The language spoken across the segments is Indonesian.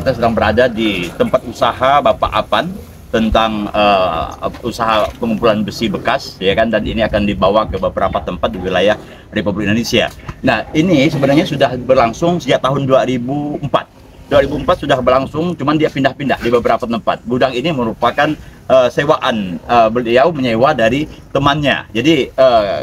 Kita sedang berada di tempat usaha Bapak Apan tentang usaha pengumpulan besi bekas, ya kan, dan ini akan dibawa ke beberapa tempat di wilayah Republik Indonesia. Nah, ini sebenarnya sudah berlangsung sejak tahun 2004. 2004 sudah berlangsung, cuman dia pindah-pindah di beberapa tempat. Gudang ini merupakan sewaan, beliau menyewa dari temannya. Jadi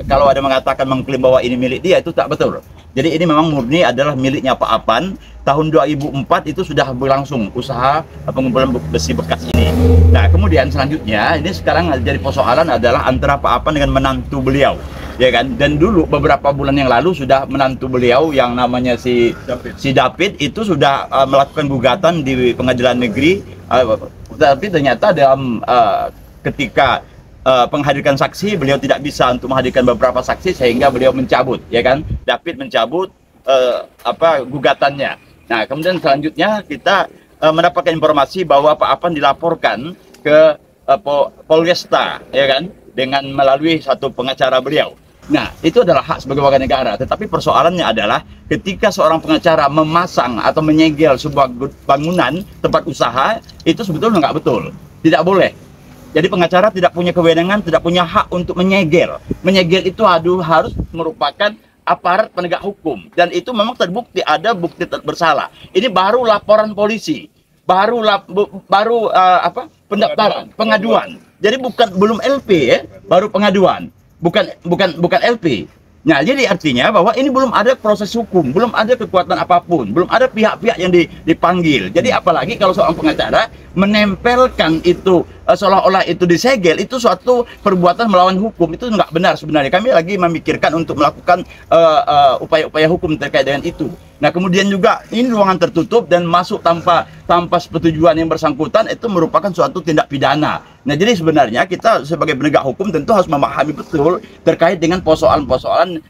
kalau ada mengatakan mengklaim bahwa ini milik dia, itu tak betul. Jadi ini memang murni adalah miliknya Pak Apan. Tahun 2004 itu sudah berlangsung usaha pengumpulan besi bekas ini. Nah, kemudian selanjutnya ini sekarang jadi persoalan adalah antara Pak Apan dengan menantu beliau, ya kan. Dan dulu beberapa bulan yang lalu sudah menantu beliau yang namanya si David itu sudah melakukan gugatan di pengadilan negeri, tapi ternyata dalam ketika penghadirkan saksi, beliau tidak bisa untuk menghadirkan beberapa saksi sehingga beliau mencabut, ya kan. David mencabut gugatannya. Nah, kemudian selanjutnya kita mendapatkan informasi bahwa Pak Apan dilaporkan ke Polresta, ya kan, dengan melalui satu pengacara beliau. Nah, itu adalah hak sebagai warga negara, tetapi persoalannya adalah ketika seorang pengacara memasang atau menyegel sebuah bangunan tempat usaha, itu sebetulnya nggak betul, tidak boleh. Jadi pengacara tidak punya kewenangan, tidak punya hak untuk menyegel. Menyegel itu harus merupakan aparat penegak hukum, dan itu memang terbukti ada bukti bersalah. Ini baru laporan polisi, baru pendaftaran, pengaduan. Jadi belum LP, ya, baru pengaduan, bukan LP. Nah, jadi artinya bahwa ini belum ada proses hukum, belum ada kekuatan apapun, belum ada pihak-pihak yang dipanggil. Jadi apalagi kalau seorang pengacara menempelkan itu seolah-olah itu disegel, itu suatu perbuatan melawan hukum, itu nggak benar sebenarnya. Kami lagi memikirkan untuk melakukan upaya-upaya hukum terkait dengan itu. Nah, kemudian juga ini ruangan tertutup dan masuk tanpa persetujuan yang bersangkutan, itu merupakan suatu tindak pidana. Nah, jadi sebenarnya kita sebagai penegak hukum tentu harus memahami betul terkait dengan persoalan-persoalan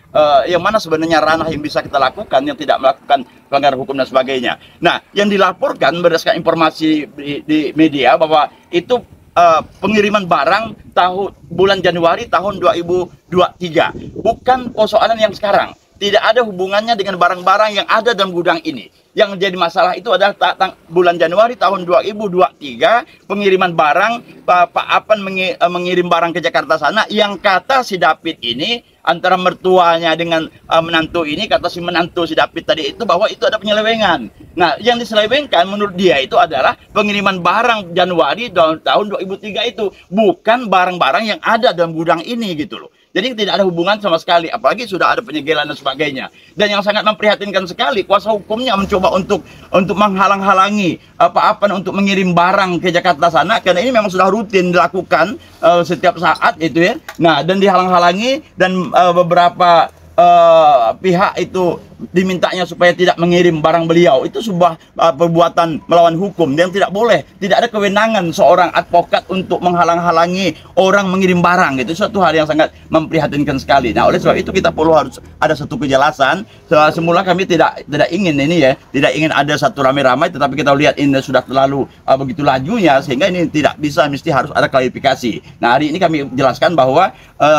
yang mana sebenarnya ranah yang bisa kita lakukan, yang tidak melakukan pelanggaran hukum dan sebagainya. Nah, yang dilaporkan berdasarkan informasi di media bahwa itu pengiriman barang bulan Januari tahun 2023, bukan persoalan yang sekarang. Tidak ada hubungannya dengan barang-barang yang ada dalam gudang ini. Yang jadi masalah itu adalah bulan Januari tahun 2023, pengiriman barang, Pak Apan mengirim barang ke Jakarta sana, yang kata si David ini, antara mertuanya dengan menantu ini, kata si menantu si David tadi itu bahwa itu ada penyelewengan. Nah, yang diselewengkan menurut dia itu adalah pengiriman barang Januari tahun 2003 itu, bukan barang-barang yang ada dalam gudang ini gitu loh. Jadi tidak ada hubungan sama sekali, apalagi sudah ada penyegelan dan sebagainya. Dan yang sangat memprihatinkan sekali, kuasa hukumnya mencoba untuk menghalang-halangi Pak Apan untuk mengirim barang ke Jakarta sana, karena ini memang sudah rutin dilakukan setiap saat itu, ya. Nah, dan dihalang-halangi, dan beberapa pihak itu dimintanya supaya tidak mengirim barang beliau. Itu sebuah perbuatan melawan hukum yang tidak boleh. Tidak ada kewenangan seorang advokat untuk menghalang-halangi orang mengirim barang. Itu suatu hal yang sangat memprihatinkan sekali. Nah, oleh sebab itu kita perlu harus ada satu kejelasan. Semula kami tidak ingin ini, ya, tidak ingin ada satu ramai-ramai, tetapi kita lihat ini sudah terlalu begitu lajunya, sehingga ini tidak bisa, mesti harus ada klarifikasi. Nah, hari ini kami jelaskan bahwa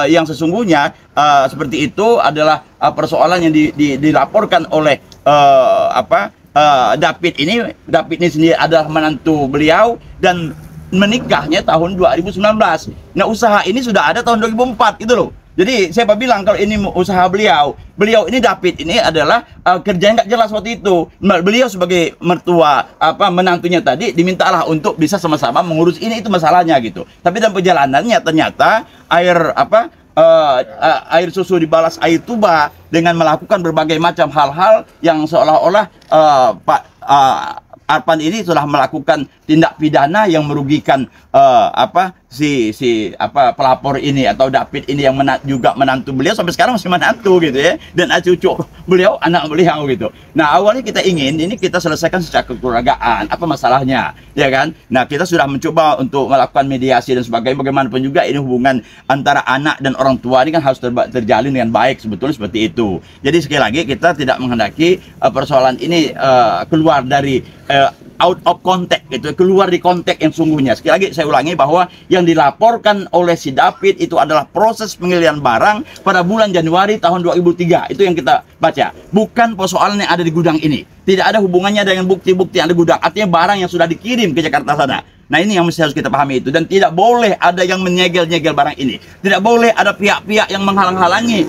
yang sesungguhnya seperti itu adalah persoalan yang dilaporkan oleh David ini. David ini sendiri adalah menantu beliau dan menikahnya tahun 2019. Nah, usaha ini sudah ada tahun 2004 gitu loh. Jadi siapa bilang kalau ini usaha beliau ini David ini adalah kerjanya nggak jelas waktu itu. Beliau sebagai mertua menantunya tadi dimintalah untuk bisa sama-sama mengurus ini, itu masalahnya gitu. Tapi dalam perjalanannya ternyata air susu dibalas air tuba dengan melakukan berbagai macam hal-hal yang seolah-olah Pak Apan ini sudah melakukan tindak pidana yang merugikan pelapor ini atau David ini yang juga menantu beliau, sampai sekarang masih menantu gitu, ya, dan cucu beliau anak beliau gitu. Nah, awalnya kita ingin ini kita selesaikan secara kekeluargaan, apa masalahnya, ya kan. Nah, kita sudah mencoba untuk melakukan mediasi dan sebagainya. Bagaimanapun juga ini hubungan antara anak dan orang tua ini kan harus terjalin dengan baik, sebetulnya seperti itu. Jadi sekali lagi kita tidak menghendaki persoalan ini keluar dari out of context, itu keluar di konteks yang sungguhnya. Sekali lagi saya ulangi bahwa yang dilaporkan oleh si David itu adalah proses pengiriman barang pada bulan Januari tahun 2003. Itu yang kita baca. Bukan persoalan yang ada di gudang ini. Tidak ada hubungannya dengan bukti-bukti yang ada di gudang. Artinya barang yang sudah dikirim ke Jakarta sana. Nah, ini yang mesti harus kita pahami itu. Dan tidak boleh ada yang menyegel-nyegel barang ini. Tidak boleh ada pihak-pihak yang menghalang-halangi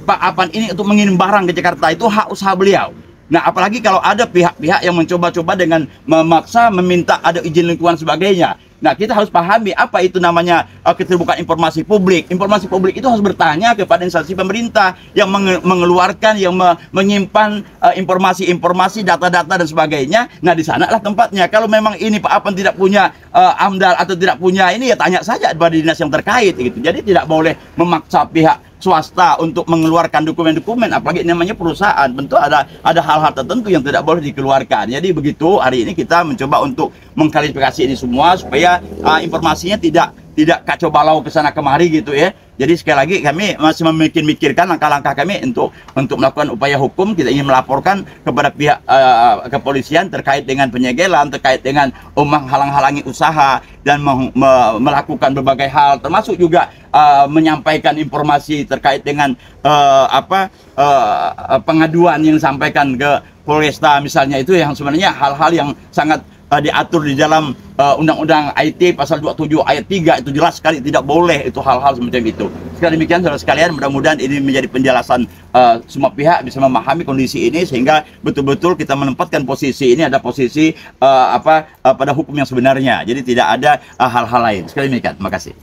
Pak Apan ini untuk mengirim barang ke Jakarta. Itu hak usaha beliau. Nah, apalagi kalau ada pihak-pihak yang mencoba-coba dengan memaksa meminta ada izin lingkungan sebagainya. Nah, kita harus pahami apa itu namanya keterbukaan informasi publik. Informasi publik itu harus bertanya kepada instansi pemerintah yang mengeluarkan, yang menyimpan informasi-informasi, data-data dan sebagainya. Nah, di sanalah tempatnya. Kalau memang ini Pak Apan tidak punya AMDAL atau tidak punya ini, ya tanya saja kepada dinas yang terkait gitu. Jadi tidak boleh memaksa pihak swasta untuk mengeluarkan dokumen-dokumen, apalagi namanya perusahaan. Tentu ada hal-hal tertentu yang tidak boleh dikeluarkan. Jadi begitu, hari ini kita mencoba untuk mengklarifikasi ini semua supaya informasinya tidak kacau balau ke sana kemari gitu ya. Jadi sekali lagi kami masih memikirkan langkah-langkah kami untuk melakukan upaya hukum. Kita ingin melaporkan kepada pihak kepolisian terkait dengan penyegelan, terkait dengan menghalang-halangi usaha dan melakukan berbagai hal, termasuk juga menyampaikan informasi terkait dengan pengaduan yang disampaikan ke Polresta misalnya. Itu yang sebenarnya hal-hal yang sangat diatur di dalam Undang-Undang IT pasal 27 ayat 3. Itu jelas sekali tidak boleh itu hal-hal semacam itu. Sekali demikian saudara sekalian, mudah-mudahan ini menjadi penjelasan semua pihak bisa memahami kondisi ini sehingga betul-betul kita menempatkan posisi ini ada posisi pada hukum yang sebenarnya. Jadi tidak ada hal-hal lain. Sekali demikian, terima kasih.